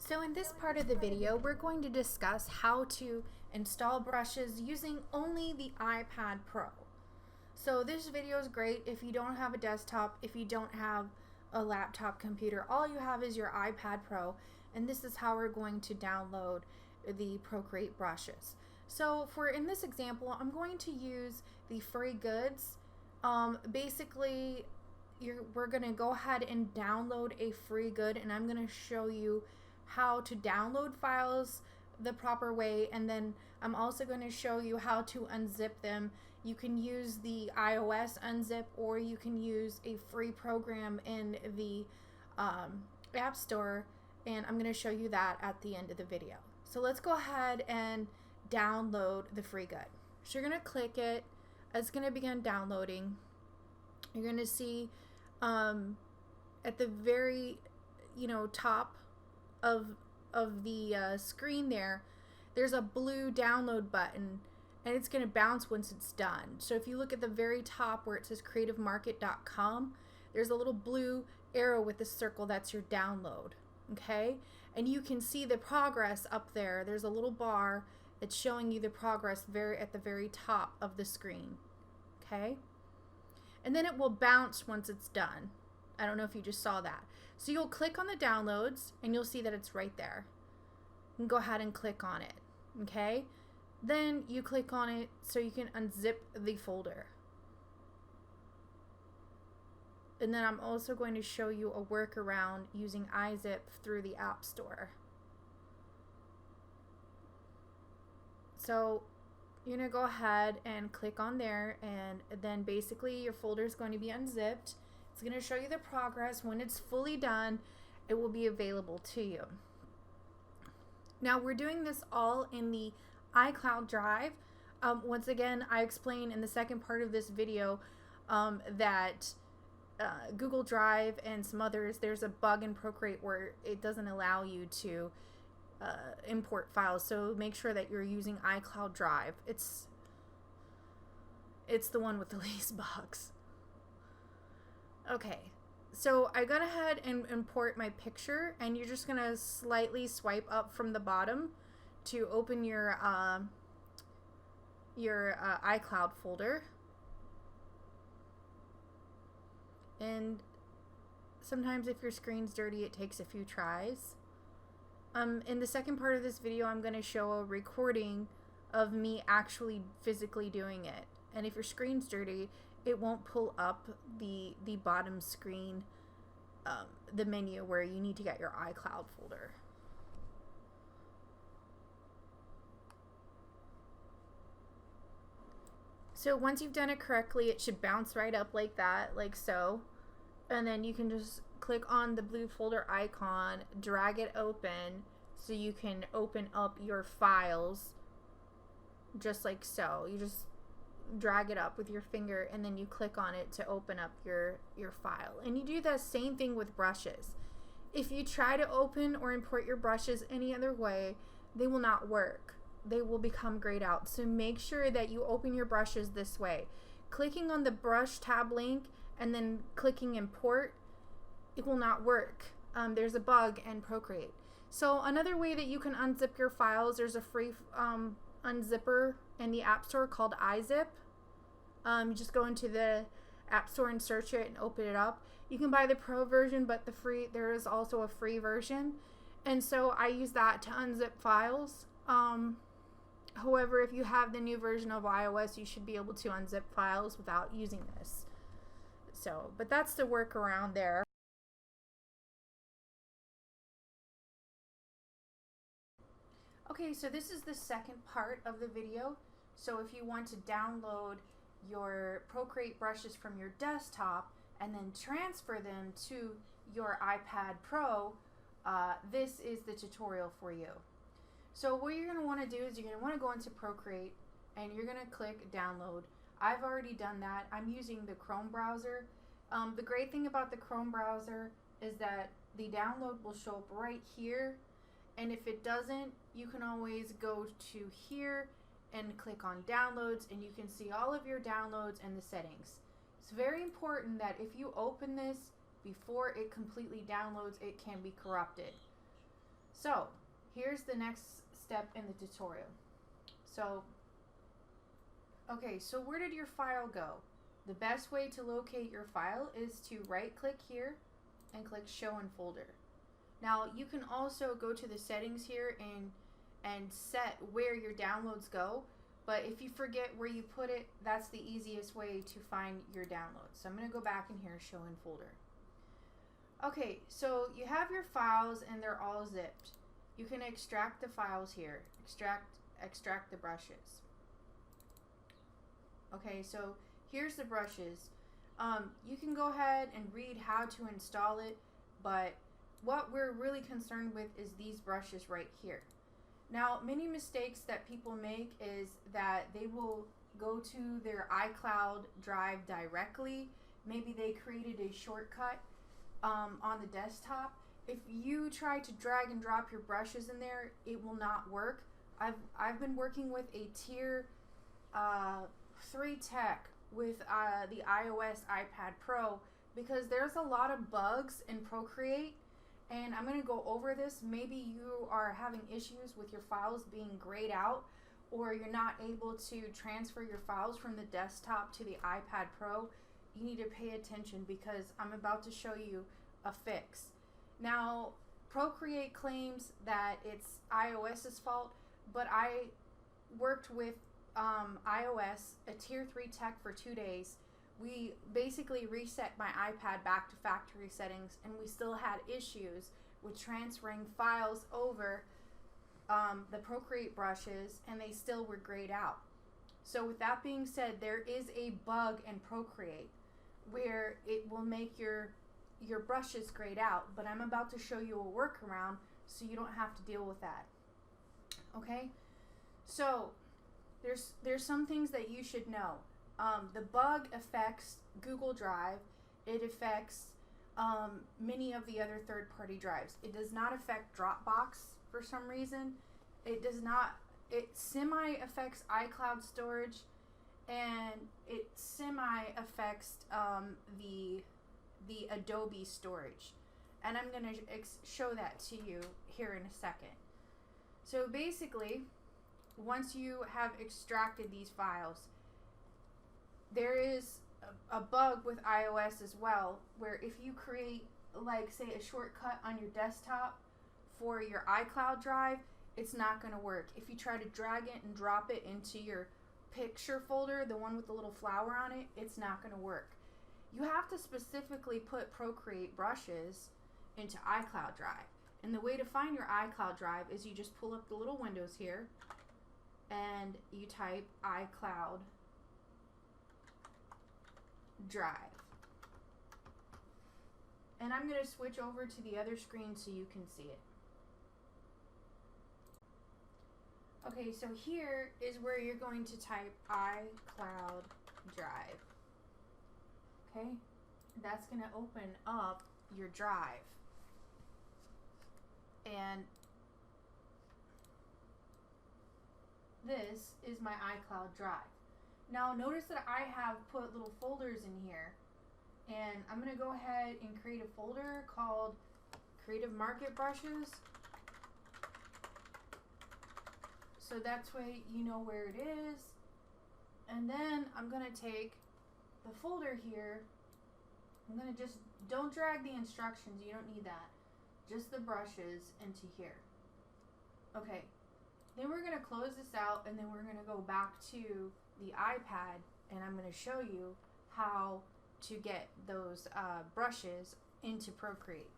So in this part of the video, we're going to discuss how to install brushes using only the iPad Pro. So this video is great if you don't have a desktop, if you don't have a laptop computer, all you have is your iPad Pro, and this is how we're going to download the Procreate brushes. So in this example, I'm going to use the free goods. Basically, we're going to go ahead and download a free good, and I'm going to show you how to download files the proper way, and then I'm also going to show you how to unzip them. You can use the iOS unzip, or you can use a free program in the App Store, and I'm going to show you that at the end of the video. So let's go ahead and download the free good. So you're going to click it. It's going to begin downloading. You're going to see at the very top of the screen there's a blue download button, and it's going to bounce once it's done. So if you look at the very top where it says creativemarket.com, there's a little blue arrow with a circle. That's your download. Okay, and you can see the progress up there. There's a little bar that's showing you the progress at the very top of the screen. Okay, and then it will bounce once it's done. I don't know if you just saw that. So you'll click on the downloads and you'll see that it's right there. You can go ahead and click on it. Okay, then you click on it so you can unzip the folder. And then I'm also going to show you a workaround using unzip through the App Store. So you're going to go ahead and click on there, and then basically your folder is going to be unzipped. It's going to show you the progress. When it's fully done, it will be available to you. Now we're doing this all in the iCloud drive. Once again, I explained in the second part of this video that Google Drive and some others, there's a bug in Procreate where it doesn't allow you to import files. So make sure that you're using iCloud Drive. It's the one with the least bugs. Okay, so I got ahead and import my picture, and you're just gonna slightly swipe up from the bottom to open your iCloud folder. And sometimes if your screen's dirty, it takes a few tries. In the second part of this video, I'm going to show a recording of me actually physically doing it. And if your screen's dirty, it won't pull up the bottom screen, the menu where you need to get your iCloud folder. So once you've done it correctly, it should bounce right up like that, like so. And then you can just click on the blue folder icon, drag it open so you can open up your files just like so. You just drag it up with your finger, and then you click on it to open up your file. And you do the same thing with brushes. If you try to open or import your brushes any other way, they will not work. They will become grayed out. So make sure that you open your brushes this way. Clicking on the brush tab link and then clicking import, it will not work. There's a bug in Procreate. So another way that you can unzip your files, there's a free unzipper in the App Store called unzip. You just go into the App Store and search it and open it up. You can buy the Pro version, but there is also a free version. And so I use that to unzip files. However, if you have the new version of iOS, you should be able to unzip files without using this. So, but that's the workaround there. Okay, so this is the second part of the video. So if you want to download your Procreate brushes from your desktop and then transfer them to your iPad Pro, this is the tutorial for you. So what you're going to want to do is you're going to want to go into Procreate, and you're going to click download. I've already done that. I'm using the Chrome browser. The great thing about the Chrome browser is that the download will show up right here, and if it doesn't, you can always go to here and click on downloads, and you can see all of your downloads and the settings. It's very important that if you open this before it completely downloads, it can be corrupted. So here's the next step in the tutorial. So, okay, so where did your file go? The best way to locate your file is to right click here and click show in folder. Now you can also go to the settings here and set where your downloads go, but if you forget where you put it, that's the easiest way to find your downloads. So I'm going to go back in here, show in folder. Okay, so you have your files and they're all zipped. You can extract the files here, extract the brushes. Okay, so here's the brushes. You can go ahead and read how to install it, but what we're really concerned with is these brushes right here. Now, many mistakes that people make is that they will go to their iCloud drive directly. Maybe they created a shortcut on the desktop. If you try to drag and drop your brushes in there, it will not work. I've been working with a tier 3 tech with the iOS iPad Pro because there's a lot of bugs in Procreate, and I'm going to go over this. Maybe you are having issues with your files being grayed out, or you're not able to transfer your files from the desktop to the iPad Pro. You need to pay attention because I'm about to show you a fix. Now, Procreate claims that it's iOS's fault, but I worked with iOS, a tier 3 tech, for 2 days. We basically reset my iPad back to factory settings, and we still had issues with transferring files over the Procreate brushes, and they still were grayed out. So with that being said, there is a bug in Procreate where it will make your brushes grayed out, but I'm about to show you a workaround so you don't have to deal with that. Okay, so there's some things that you should know. The bug affects Google Drive. It affects many of the other third-party drives. It does not affect Dropbox for some reason. It does not. It semi affects iCloud storage, and it semi affects the Adobe storage. And I'm going to show that to you here in a second. So basically, once you have extracted these files, there is a bug with iOS as well, where if you create, like, say, a shortcut on your desktop for your iCloud drive, it's not going to work. If you try to drag it and drop it into your picture folder, the one with the little flower on it, it's not going to work. You have to specifically put Procreate brushes into iCloud Drive. And the way to find your iCloud Drive is you just pull up the little windows here and you type iCloud Drive. And I'm going to switch over to the other screen so you can see it. Okay, so here is where you're going to type iCloud Drive. Okay, that's going to open up your drive. And this is my iCloud Drive. Now notice that I have put little folders in here, and I'm going to go ahead and create a folder called Creative Market Brushes. So that's way you know where it is. And then I'm going to take the folder here. I'm going to just, don't drag the instructions, you don't need that. Just the brushes into here. Okay, then we're going to close this out, and then we're going to go back to the iPad, and I'm going to show you how to get those brushes into Procreate.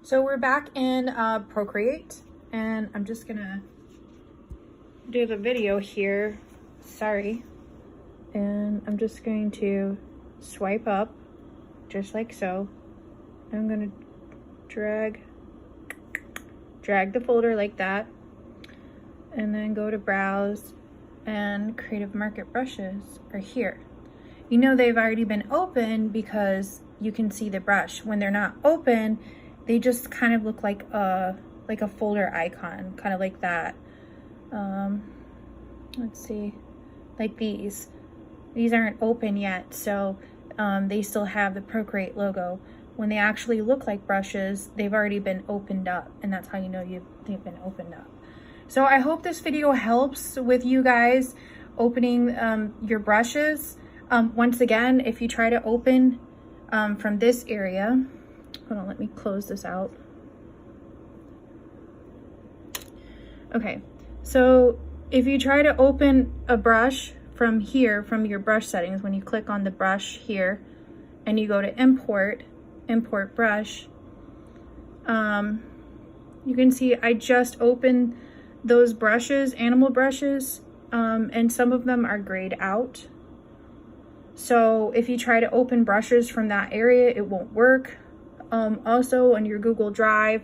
So we're back in Procreate, and I'm just going to do the video here. Sorry. And I'm just going to swipe up just like so. I'm going to drag the folder like that, and then go to browse, and Creative Market Brushes are here. You know they've already been open because you can see the brush. When they're not open, they just kind of look like a folder icon, kind of like that. Let's see, like these aren't open yet, so they still have the Procreate logo. when they actually look like brushes, they've already been opened up, and that's how you know they've been opened up. So I hope this video helps with you guys opening your brushes. Once again, if you try to open from this area, hold on, let me close this out. Okay, so if you try to open a brush from here, from your brush settings, when you click on the brush here and you go to import brush, you can see I just opened those brushes, animal brushes, and some of them are grayed out. So if you try to open brushes from that area, it won't work. Also on your Google Drive,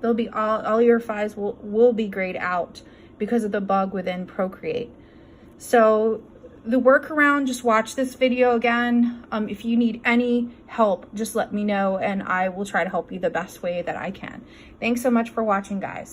they'll be all your files will be grayed out because of the bug within Procreate. So the workaround, just watch this video again. If you need any help, just let me know and I will try to help you the best way that I can. Thanks so much for watching, guys.